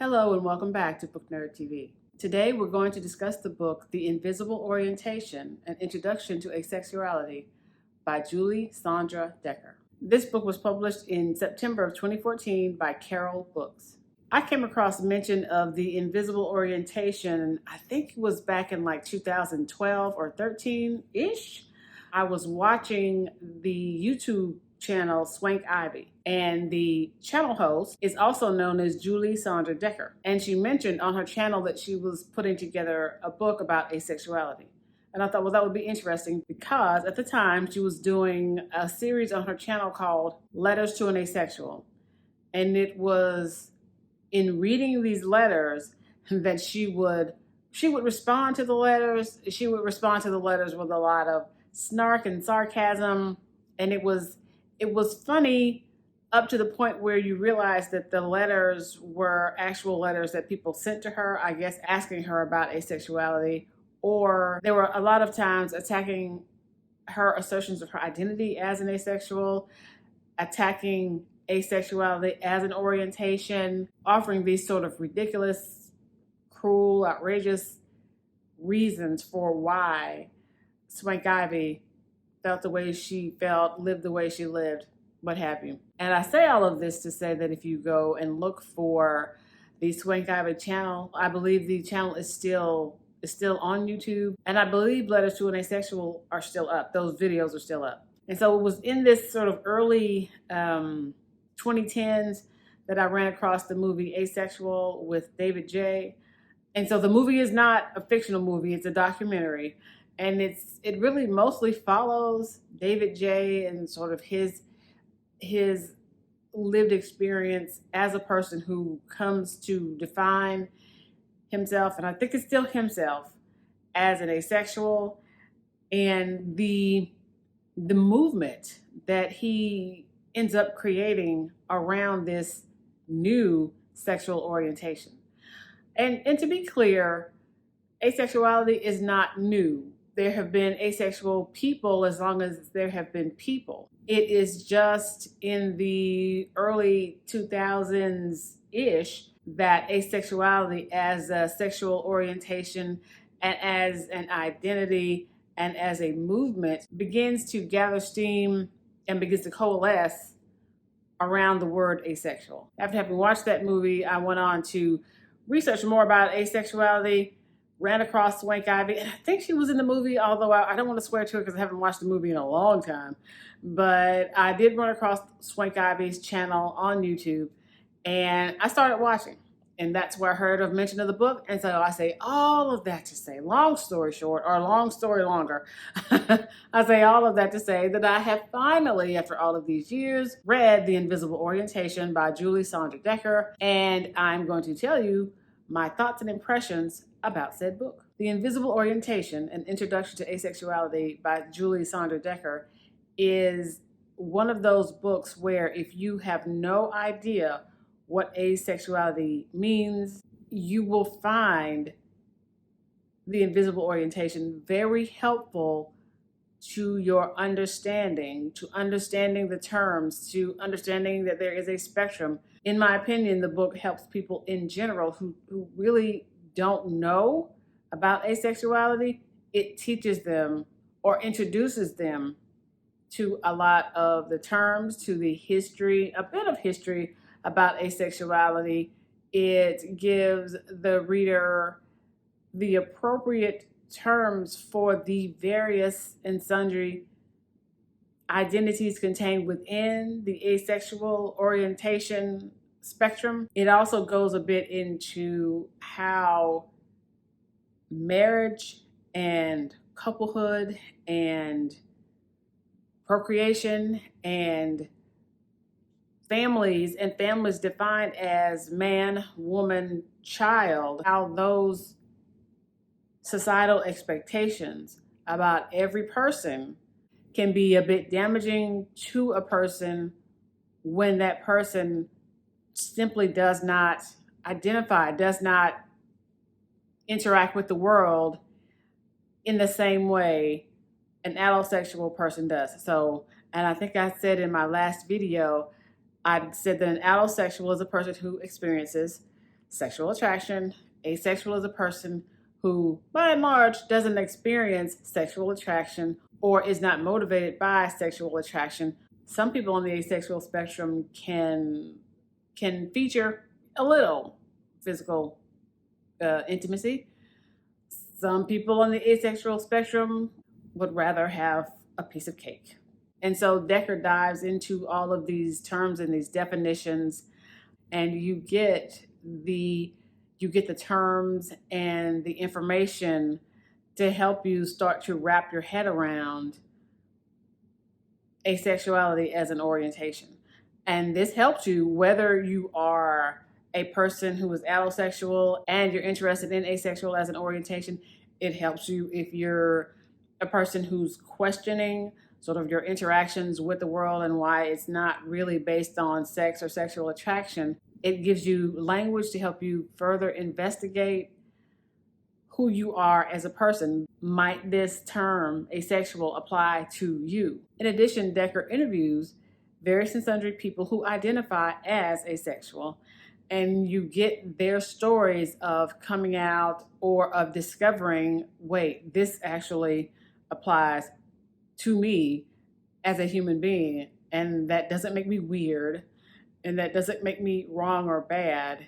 Hello and welcome back to Book Nerd TV. Today we're going to discuss the book The Invisible Orientation, An Introduction to Asexuality by Julie Sondra Decker. This book was published in September of 2014 by Carol Books. I came across mention of The Invisible Orientation, I think it was back in like 2012 or 13-ish. I was watching the YouTube channel Swank Ivy, and the channel host is also known as Julie Sondra Decker, and she mentioned on her channel that she was putting together a book about asexuality. And I thought, well, that would be interesting because at the time she was doing a series on her channel called Letters to an Asexual, and it was in reading these letters that she would respond to the letters. She would respond to the letters with a lot of snark and sarcasm, and it was funny up to the point where you realize that the letters were actual letters that people sent to her, I guess, asking her about asexuality, or they were a lot of times attacking her assertions of her identity as an asexual, attacking asexuality as an orientation, offering these sort of ridiculous, cruel, outrageous reasons for why Swank Ivy felt the way she felt, lived the way she lived, what have you. And I say all of this to say that if you go and look for the Swank Ivy channel, I believe the channel is still on YouTube, and I believe Letters to an Asexual are still up. Those videos are still up. And so it was in this sort of early 2010s that I ran across the movie Asexual with David J. And so the movie is not a fictional movie, it's a documentary. And it really mostly follows David J. and sort of his lived experience as a person who comes to define himself, and I think it's still himself, as an asexual, and the movement that he ends up creating around this new sexual orientation. And to be clear, asexuality is not new. There have been asexual people as long as there have been people. It is just in the early 2000s-ish that asexuality as a sexual orientation and as an identity and as a movement begins to gather steam and begins to coalesce around the word asexual. After having watched that movie, I went on to research more about asexuality, ran across Swank Ivy, and I think she was in the movie, although I don't want to swear to her because I haven't watched the movie in a long time. But I did run across Swank Ivy's channel on YouTube, and I started watching. And that's where I heard of mention of the book. And so I say all of that to say, long story short, or long story longer, I say all of that to say that I have finally, after all of these years, read The Invisible Orientation by Julie Sondra Decker, and I'm going to tell you my thoughts and impressions about said book. The Invisible Orientation, An Introduction to Asexuality by Julie Sondra Decker is one of those books where if you have no idea what asexuality means, you will find The Invisible Orientation very helpful to your understanding, to understanding the terms, to understanding that there is a spectrum. In my opinion, the book helps people in general who really don't know about asexuality. It teaches them or introduces them to a lot of the terms, to the history, a bit of history about asexuality. It gives the reader the appropriate terms for the various and sundry identities contained within the asexual orientation spectrum. It also goes a bit into how marriage and couplehood and procreation and families defined as man, woman, child, how those societal expectations about every person can be a bit damaging to a person when that person simply does not identify, does not interact with the world in the same way an allosexual person does. So, and I think I said in my last video, I said that an allosexual is a person who experiences sexual attraction. Asexual is a person who, by and large, doesn't experience sexual attraction or is not motivated by sexual attraction. Some people on the asexual spectrum can feature a little physical intimacy. Some people on the asexual spectrum would rather have a piece of cake. And so Decker dives into all of these terms and these definitions, and you get the terms and the information to help you start to wrap your head around asexuality as an orientation. And this helps you whether you are a person who is allosexual and you're interested in asexual as an orientation. It helps you if you're a person who's questioning sort of your interactions with the world and why it's not really based on sex or sexual attraction. It gives you language to help you further investigate who you are as a person. Might this term asexual apply to you? In addition, Decker interviews various and sundry people who identify as asexual, and you get their stories of coming out or of discovering, wait, this actually applies to me as a human being, and that doesn't make me weird, and that doesn't make me wrong or bad.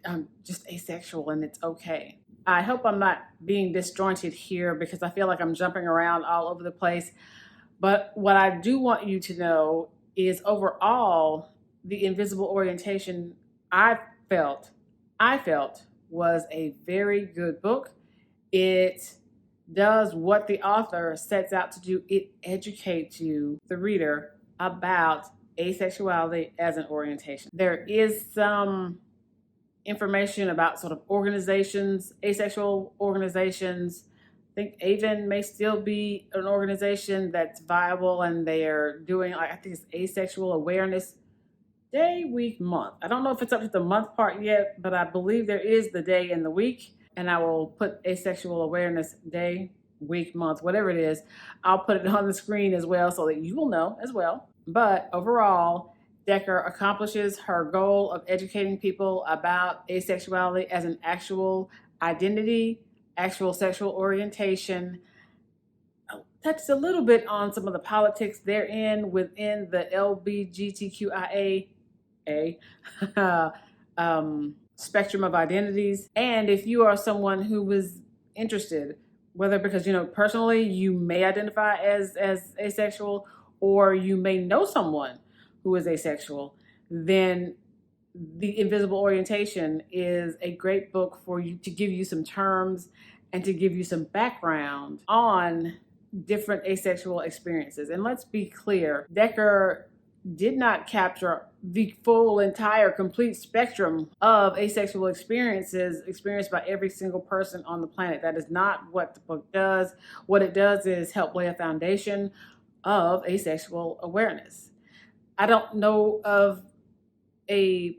I'm just asexual and it's okay. I hope I'm not being disjointed here because I feel like I'm jumping around all over the place. But what I do want you to know is overall, The Invisible Orientation I felt was a very good book. It does what the author sets out to do. It educates you, the reader, about asexuality as an orientation. There is some information about sort of organizations, asexual organizations. I think AVEN may still be an organization that's viable, and they're doing, I think it's Asexual Awareness Day, Week, Month. I don't know if it's up to the month part yet, but I believe there is the day and the week, and I will put Asexual Awareness Day, Week, Month, whatever it is. I'll put it on the screen as well so that you will know as well. But overall, Decker accomplishes her goal of educating people about asexuality as an actual identity, actual sexual orientation. Touches a little bit on some of the politics therein within the LGBTQIA spectrum of identities. And if you are someone who is interested, whether because, personally you may identify as asexual, or you may know someone who is asexual, then The Invisible Orientation is a great book for you to give you some terms and to give you some background on different asexual experiences. And let's be clear, Decker did not capture the full, entire, complete spectrum of asexual experiences experienced by every single person on the planet. That is not what the book does. What it does is help lay a foundation of asexual awareness. I don't know of a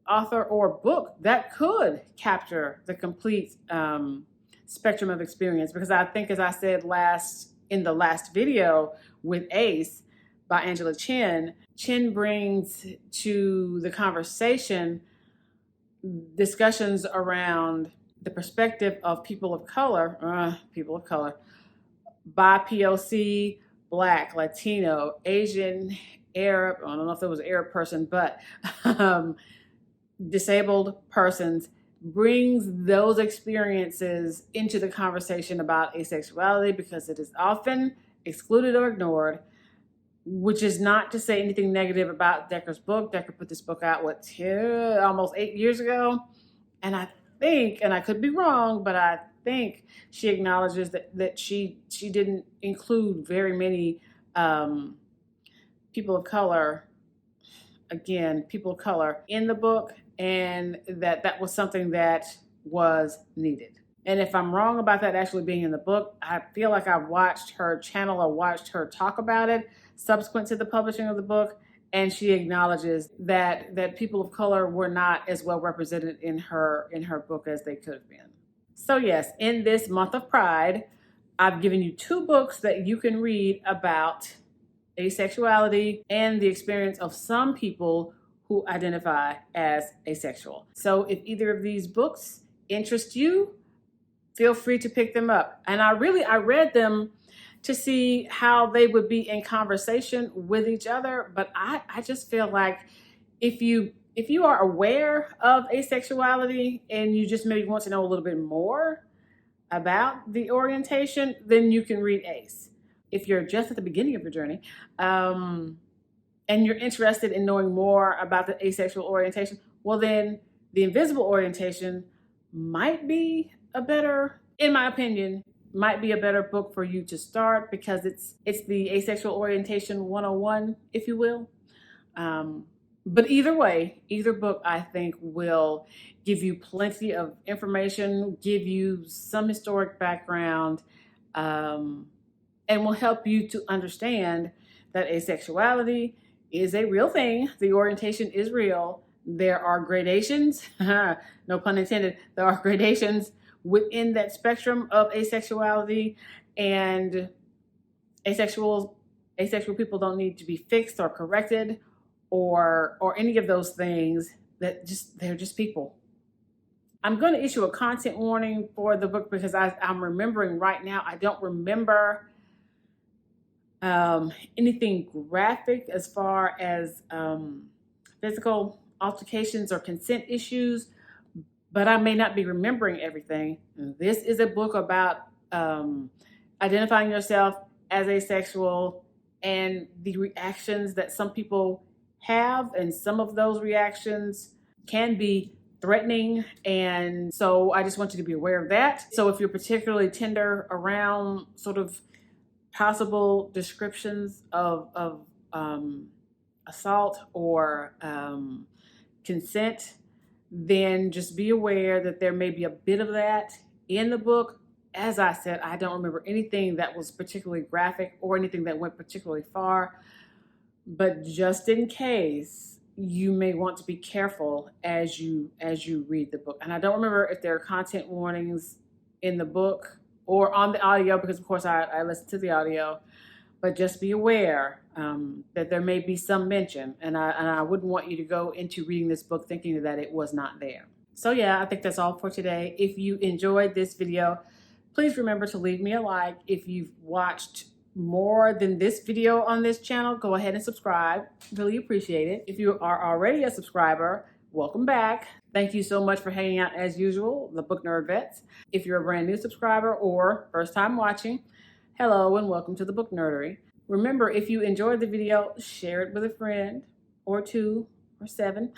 author or book that could capture the complete spectrum of experience, because I think, as I said in the last video with Ace by Angela Chen brings to the conversation discussions around the perspective of people of color, BIPOC, Black, Latino, Asian, Arab, I don't know if there was an Arab person, but disabled persons, brings those experiences into the conversation about asexuality, because it is often excluded or ignored, which is not to say anything negative about Decker's book. Decker put this book out, almost 8 years ago. And I think, and I could be wrong, but I think she acknowledges that she didn't include very many people of color in the book, and that was something that was needed. And if I'm wrong about that actually being in the book, I feel like I've watched her channel or watched her talk about it subsequent to the publishing of the book, and she acknowledges that people of color were not as well represented in her book as they could have been. So yes, in this month of Pride, I've given you 2 books that you can read about asexuality and the experience of some people who identify as asexual. So if either of these books interest you, feel free to pick them up. And I read them to see how they would be in conversation with each other. But I just feel like if you are aware of asexuality and you just maybe want to know a little bit more about the orientation, then you can read Ace. If you're just at the beginning of your journey, and you're interested in knowing more about the asexual orientation, well then the invisible orientation might be a better, in my opinion, might be a better book for you to start, because it's the asexual orientation 101, if you will. But either way, either book I think will give you plenty of information, give you some historic background, and will help you to understand that asexuality is a real thing. The orientation is real. There are gradations, no pun intended, there are gradations within that spectrum of asexuality, and asexual people don't need to be fixed or corrected or any of those things. They're just people. I'm going to issue a content warning for the book because I'm remembering right now, I don't remember anything graphic as far as physical altercations or consent issues, but I may not be remembering everything. This is a book about identifying yourself as asexual and the reactions that some people have, and some of those reactions can be threatening, and so I just want you to be aware of that. So if you're particularly tender around sort of possible descriptions of assault or consent, then just be aware that there may be a bit of that in the book. As I said, I don't remember anything that was particularly graphic or anything that went particularly far, but just in case, you may want to be careful as you read the book. And I don't remember if there are content warnings in the book or on the audio, because of course I listen to the audio, but just be aware that there may be some mention, and I wouldn't want you to go into reading this book thinking that it was not there. So yeah, I think that's all for today. If you enjoyed this video, please remember to leave me a like. If you've watched more than this video on this channel, go ahead and subscribe. Really appreciate it. If you are already a subscriber, welcome back. Thank you so much for hanging out as usual, the Book Nerd Vets. If you're a brand new subscriber or first time watching, hello and welcome to the Book Nerdery. Remember, if you enjoyed the video, share it with a friend or 2 or 7.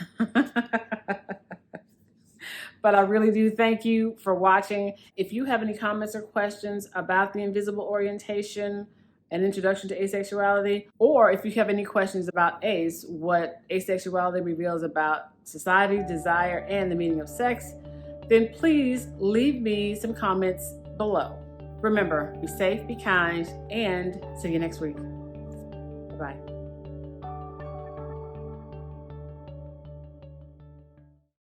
But I really do thank you for watching. If you have any comments or questions about the invisible orientation, an introduction to asexuality, or if you have any questions about ACE, what asexuality reveals about society, desire, and the meaning of sex, then please leave me some comments below. Remember, be safe, be kind, and see you next week. Bye-bye.